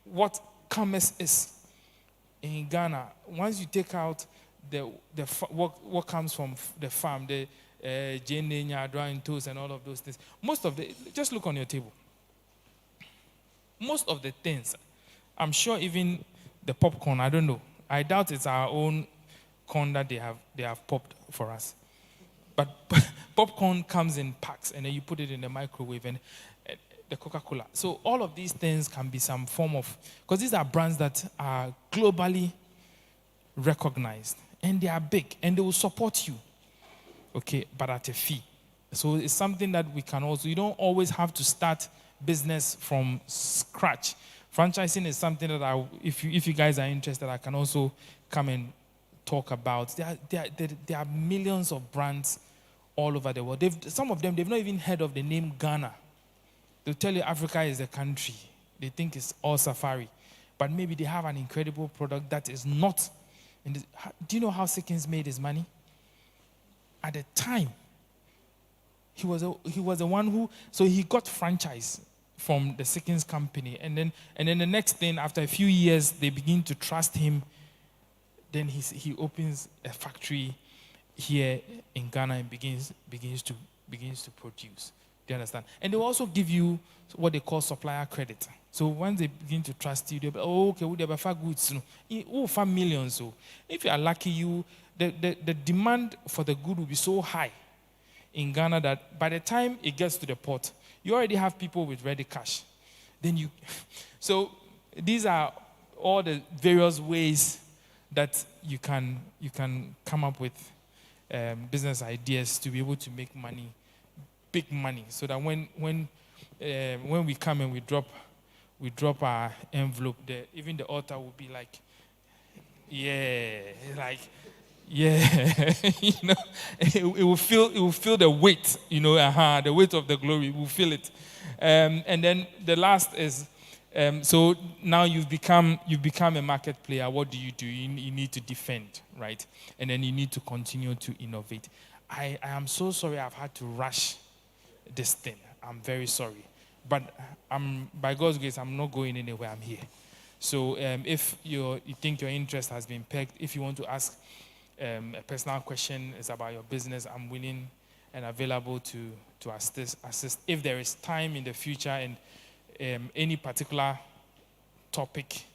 what commerce is in Ghana, once you take out what comes from the farm, the jene, drawing toast, and all of those things, just look on your table. Most of the things, I'm sure even the popcorn, I don't know. I doubt it's our own corn that they have popped for us. But popcorn comes in packs, and then you put it in the microwave, and the Coca-Cola. So all of these things can be some form of, because these are brands that are globally recognized, and they are big, and they will support you, okay, but at a fee. So it's something that we can also, you don't always have to start business from scratch. Franchising is something that if you guys are interested, I can also come and talk about. There are millions of brands all over the world. Some of them, they've not even heard of the name Ghana. They'll tell you Africa is a country. They think it's all safari. But maybe they have an incredible product that is not. Do you know how Sikkens made his money? At the time, he was the one who, so he got franchise from the Sikkens company. And then the next thing, after a few years, they begin to trust him. Then he opens a factory here in Ghana and begins to produce. Do you understand? And they will also give you what they call supplier credit. So once they begin to trust you, they'll be, okay, we have a goods. For millions. So if you are lucky, the demand for the good will be so high in Ghana that by the time it gets to the port, you already have people with ready cash. So these are all the various ways that you can come up with business ideas to be able to make money, big money, so that when we come and we drop our envelope there, even the author will be like, yeah, it will feel the weight, the weight of the glory. We'll feel it. And then the last is, so now you've become a market player. What do? You need to defend, right? And then you need to continue to innovate. I am so sorry I've had to rush this thing. I'm very sorry. But by God's grace, I'm not going anywhere. I'm here. So if you think your interest has been pegged, if you want to ask a personal question, it's about your business, I'm willing and available to assist. If there is time in the future and any particular topic,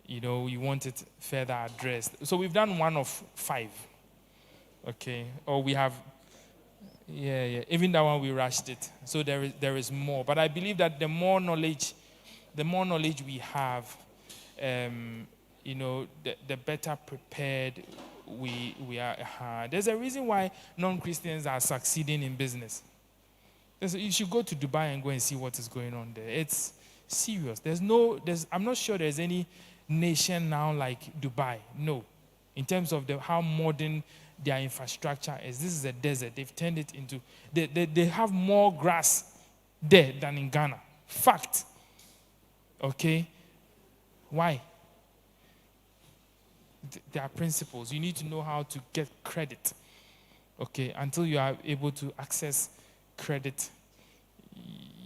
you want it further addressed. So we've done 1 of 5. Okay. Or we have, even that one we rushed it. So there is more. But I believe that the more knowledge we have, the better prepared we are. There's a reason why non-Christians are succeeding in business. You should go to Dubai and go and see what is going on there. It's serious. I'm not sure there's any nation now like Dubai. No. In terms of how modern their infrastructure is. This is a desert. They've turned it into, they have more grass there than in Ghana. Fact. Okay? Why? There are principles. You need to know how to get credit. Okay? Until you are able to access credit,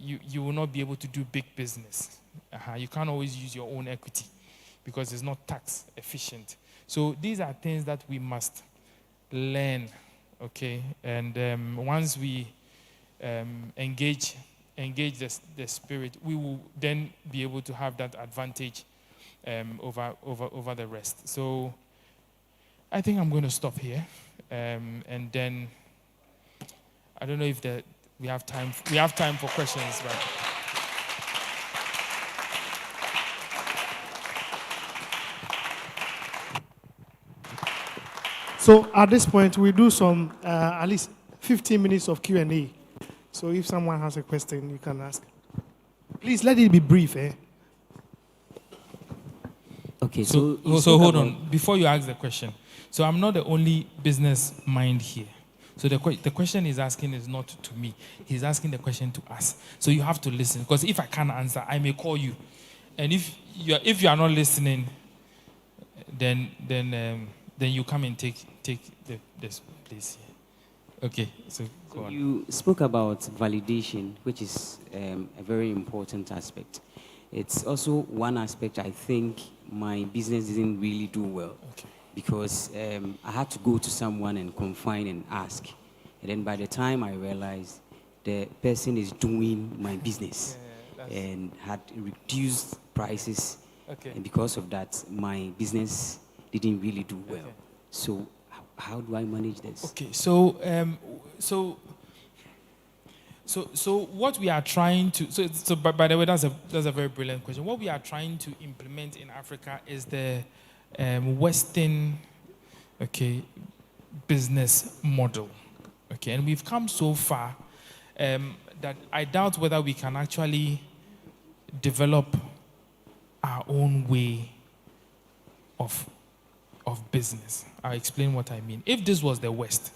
you will not be able to do big business. You can't always use your own equity because it's not tax efficient. So these are things that we must learn, okay? And once we engage the spirit, we will then be able to have that advantage over the rest. So I think I'm going to stop here, and then I don't know if we have time. We have time for questions, but. So at this point, we do some at least 15 minutes of Q&A. So if someone has a question, you can ask. Please let it be brief. Eh? Okay, So, you so spoke hold about- on. Before you ask the question, so I'm not the only business mind here. So the question he's asking is not to me. He's asking the question to us. So you have to listen. Because if I can't answer, I may call you. And if you are not listening, then you come and take this place here. Okay, so go on. You spoke about validation, which is a very important aspect. It's also one aspect I think my business didn't really do well. Okay. Because I had to go to someone and confine and ask. And then by the time I realized the person is doing my business and had reduced prices, Okay. and because of that, my business didn't really do well. Okay. So how do I manage this? Okay, so what we are trying to by the way, that's a very brilliant question. What we are trying to implement in Africa is the Western business model. Okay, and we've come so far that I doubt whether we can actually develop our own way of business. I'll explain what I mean. If this was the West,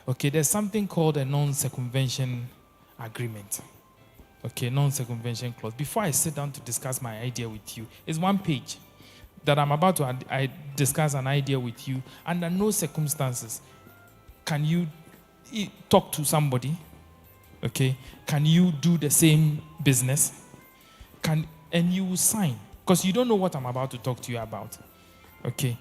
okay, there's something called a non-circumvention agreement. Okay, non-circumvention clause. Before I sit down to discuss my idea with you, it's one page that I'm about to I discuss an idea with you. Under no circumstances can you talk to somebody. Okay, can you do the same business? And you will sign because you don't know what I'm about to talk to you about. Okay,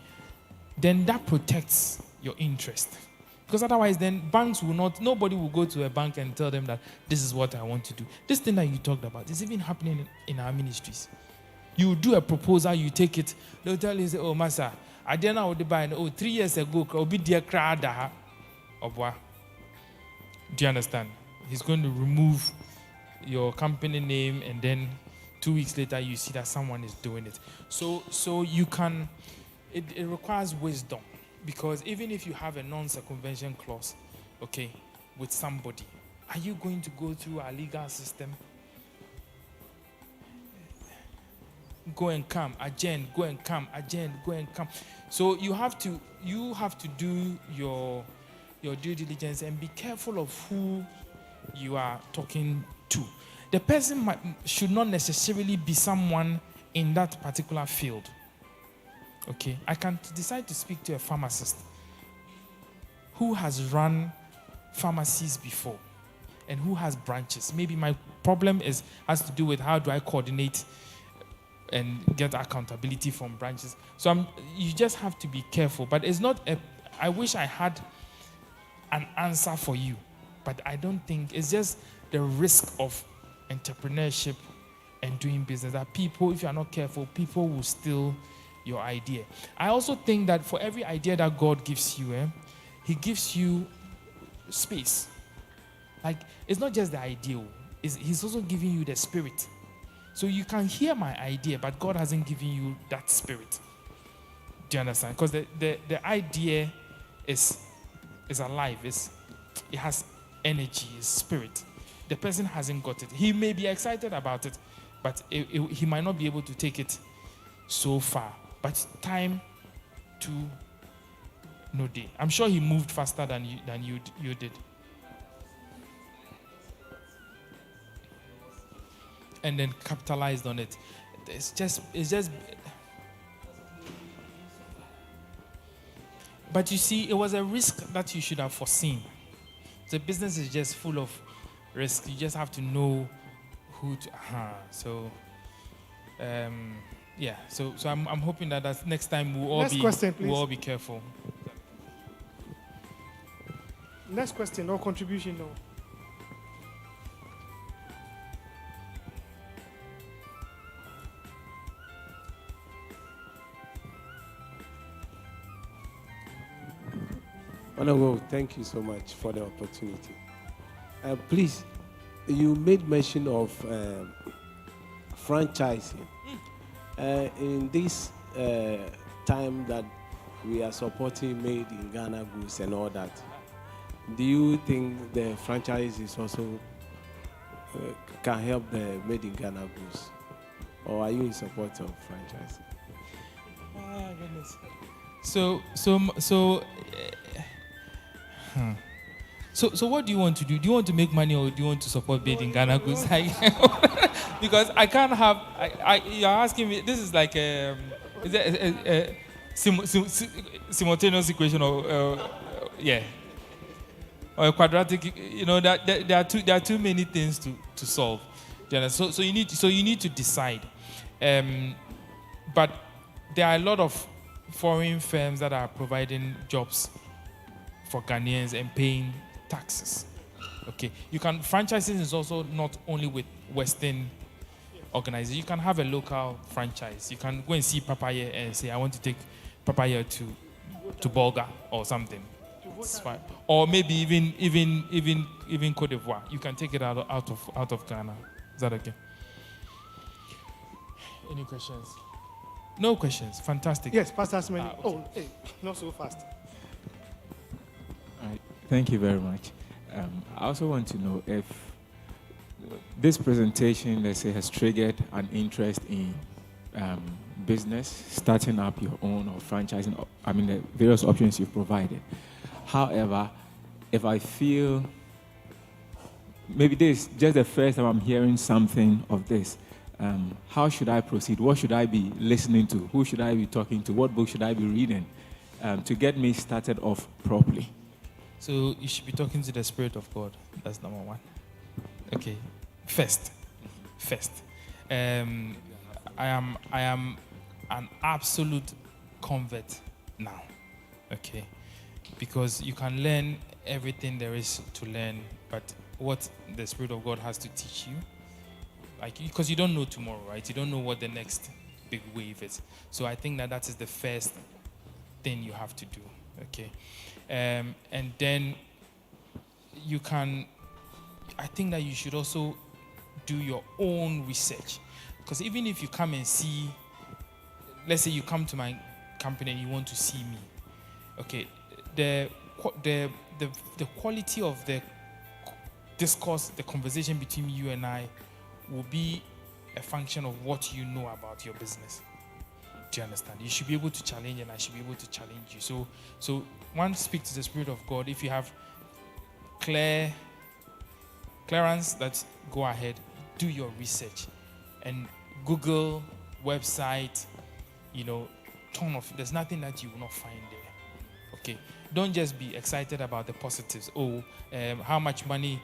then that protects your interest. Because otherwise, then banks will not, nobody will go to a bank and tell them that this is what I want to do. This thing that you talked about is even happening in our ministries. You do a proposal, you take it, they'll tell you, say, oh, Master, I didn't know what to buy. Oh, 3 years ago, I'll be dear crowd. Do you understand? He's going to remove your company name, and then 2 weeks later, you see that someone is doing it. So you can, it requires wisdom. Because even if you have a non-circumvention clause, okay, with somebody, are you going to go through our legal system? Go and come, adjourn, go and come, adjourn, go and come. So you have to do your due diligence and be careful of who you are talking to. The person should not necessarily be someone in that particular field. Okay, I can decide to speak to a pharmacist who has run pharmacies before and who has branches. Maybe my problem has to do with how do I coordinate and get accountability from branches. So you just have to be careful. But it's not I wish I had an answer for you, but I don't think it's just the risk of entrepreneurship and doing business that people, if you are not careful, people will steal your idea. I also think that for every idea that God gives you, He gives you space. Like, it's not just the idea, He's also giving you the spirit. So you can hear my idea, but God hasn't given you that spirit. Do you understand? Because the idea is alive, it has energy, it's spirit. The person hasn't got it. He may be excited about it, but he might not be able to take it so far. But time to no day. I'm sure he moved faster than you did. And then capitalized on it. It's just. But you see, it was a risk that you should have foreseen. The business is just full of risk. You just have to know who to. Yeah. So I'm hoping that next time we'll all be careful. Next question, no contribution, no. Honorable, thank you so much for the opportunity. Please, you made mention of franchising. In this time that we are supporting made in Ghana goods and all that, do you think the franchise is also can help the Made in Ghana goods? Or are you in support of franchise? Ah, goodness. So, so what do you want to do? Do you want to make money or do you want to support Made in Ghana goods? Because I can't have. You're asking me. This is like is it a simultaneous equation or yeah, or a quadratic? You know that there are too many things to solve. Do you understand? So you need to decide. But there are a lot of foreign firms that are providing jobs for Ghanaians and paying taxes. Okay, you can franchising is also not only with Western organizations. You can have a local franchise. You can go and see Papaya and say, I want to take Papaya to Bolga or something. It's fine. Or maybe even Cote d'Ivoire. You can take it out of Ghana. Is that okay? Any questions? No questions. Fantastic. Yes, Pastor Asmani. Okay. Oh, hey, not so fast. All right. Thank you very much. I also want to know if this presentation, let's say, has triggered an interest in business, starting up your own or franchising, I mean, the various options you've provided. However, if I feel maybe this is just the first time I'm hearing something of this, how should I proceed? What should I be listening to? Who should I be talking to? What book should I be reading to get me started off properly? So you should be talking to the Spirit of God. That's number one. Okay. First. I am an absolute convert now. Okay. Because you can learn everything there is to learn, but what the Spirit of God has to teach you, like, because you don't know tomorrow, right? You don't know what the next big wave is. So I think that is the first thing you have to do. Okay. And then I think that you should also do your own research. Because even if you come and see, let's say you come to my company and you want to see me, okay, the quality of the discourse, the conversation between you and I will be a function of what you know about your business. Do you understand? You should be able to challenge and I should be able to challenge you. So one, speak to the Spirit of God. If you have clearance, that go ahead, do your research and Google website, there's nothing that you will not find there. Okay. Don't just be excited about the positives. How much money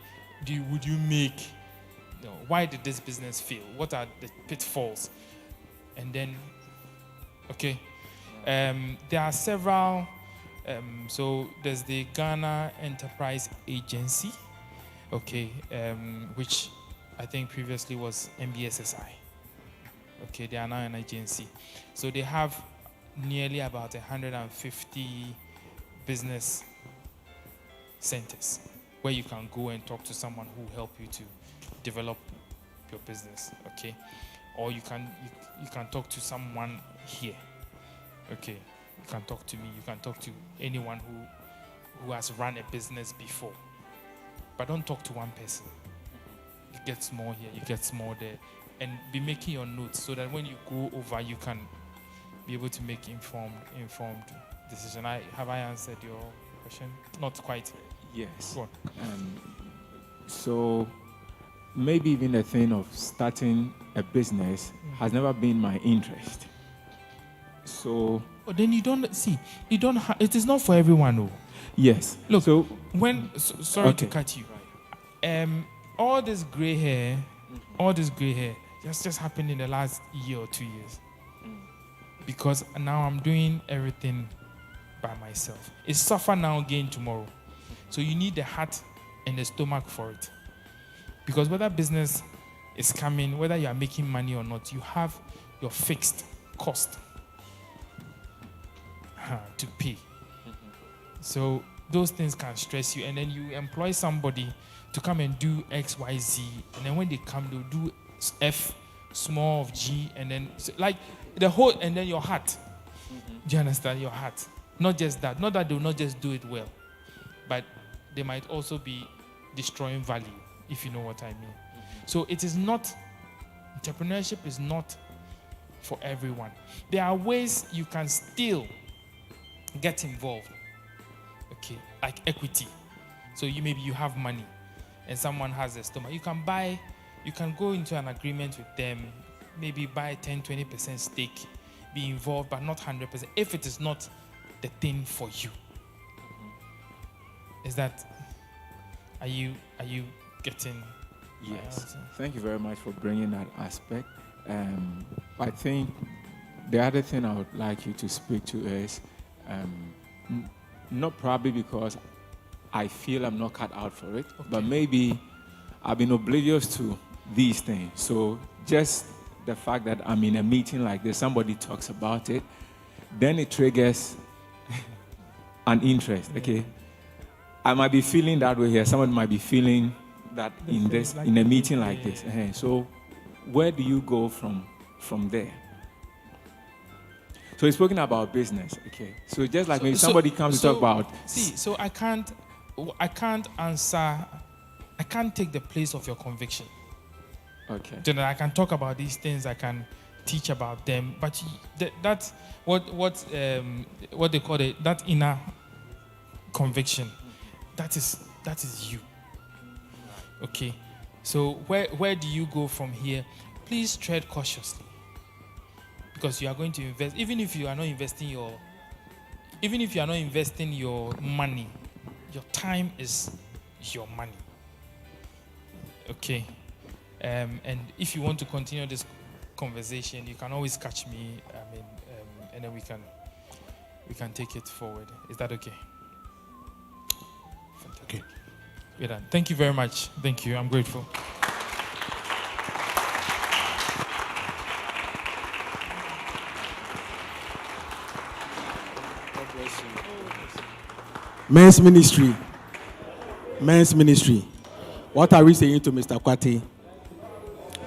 would you make? Why did this business fail? What are the pitfalls? And then, okay, there are several. So there's the Ghana Enterprise Agency, okay, which I think previously was MBSSI. Okay, they are now an agency. So they have nearly about 150 business centers where you can go and talk to someone who will help you to develop your business, okay? Or you can talk to someone here, okay? You can talk to me. You can talk to anyone who has run a business before. But don't talk to one person. You get more here, you get more there. And be making your notes so that when you go over, you can be able to make informed decision. Have I answered your question? Not quite. Yes. Go on. So maybe even the thing of starting a business has never been my interest. So But then you don't see. You don't. It is not for everyone. No. yes. Look. So Sorry to Okay. cut you. All this gray hair, just happened in the last year or 2 years. Because now I'm doing everything by myself. It's suffer now, gain tomorrow. So you need the heart and the stomach for it. Because whether business is coming, whether you are making money or not, you have your fixed cost to pay. So those things can stress you, and then you employ somebody to come and do X, Y, Z, and then when they come, they'll do F, small of G, and then like the whole, and then your heart. Do you understand? Your heart. Not just that. Not that they'll not just do it well, but they might also be destroying value, if you know what I mean. So it is not, entrepreneurship is not for everyone. There are ways you can still get involved. Okay, like equity. So maybe you have money and someone has a stomach. You can go into an agreement with them, maybe buy 10-20% stake, be involved, but not 100%, if it is not the thing for you. Is that, are you getting? Yes. Thank you very much for bringing that aspect. I think the other thing I would like you to speak to is, not probably because I feel I'm not cut out for it, but maybe I've been oblivious to these things. So just the fact that I'm in a meeting like this, somebody talks about it, then it triggers an interest. Okay, I might be feeling that way here. Somebody might be feeling that in a meeting like this. So where do you go from there? So he's spoken about business. Okay, so just like when somebody comes to talk about. So I can't answer. I can't take the place of your conviction. Okay. So that I can talk about these things, I can teach about them, but that's what they call it, that inner conviction. That is you. Okay. So where do you go from here? Please tread cautiously, because you are going to invest. Even if you are not investing your money, your time is your money. Okay. And if you want to continue this conversation, you can always catch me. And then we can take it forward. Is that okay? Okay. We're done. Thank you very much. Thank you. I'm grateful. Men's ministry. Men's ministry. What are we saying to Mr. Kwate?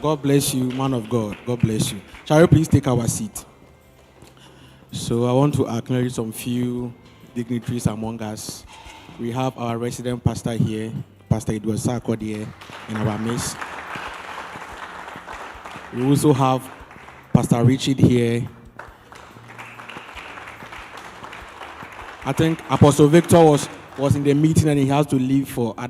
God bless you, man of God. God bless you. Shall we please take our seat? So I want to acknowledge some few dignitaries among us. We have our resident pastor here, Pastor Edward Sarkod here in our midst. We also have Pastor Richard here. I think Apostle Victor was in the meeting and he has to leave for other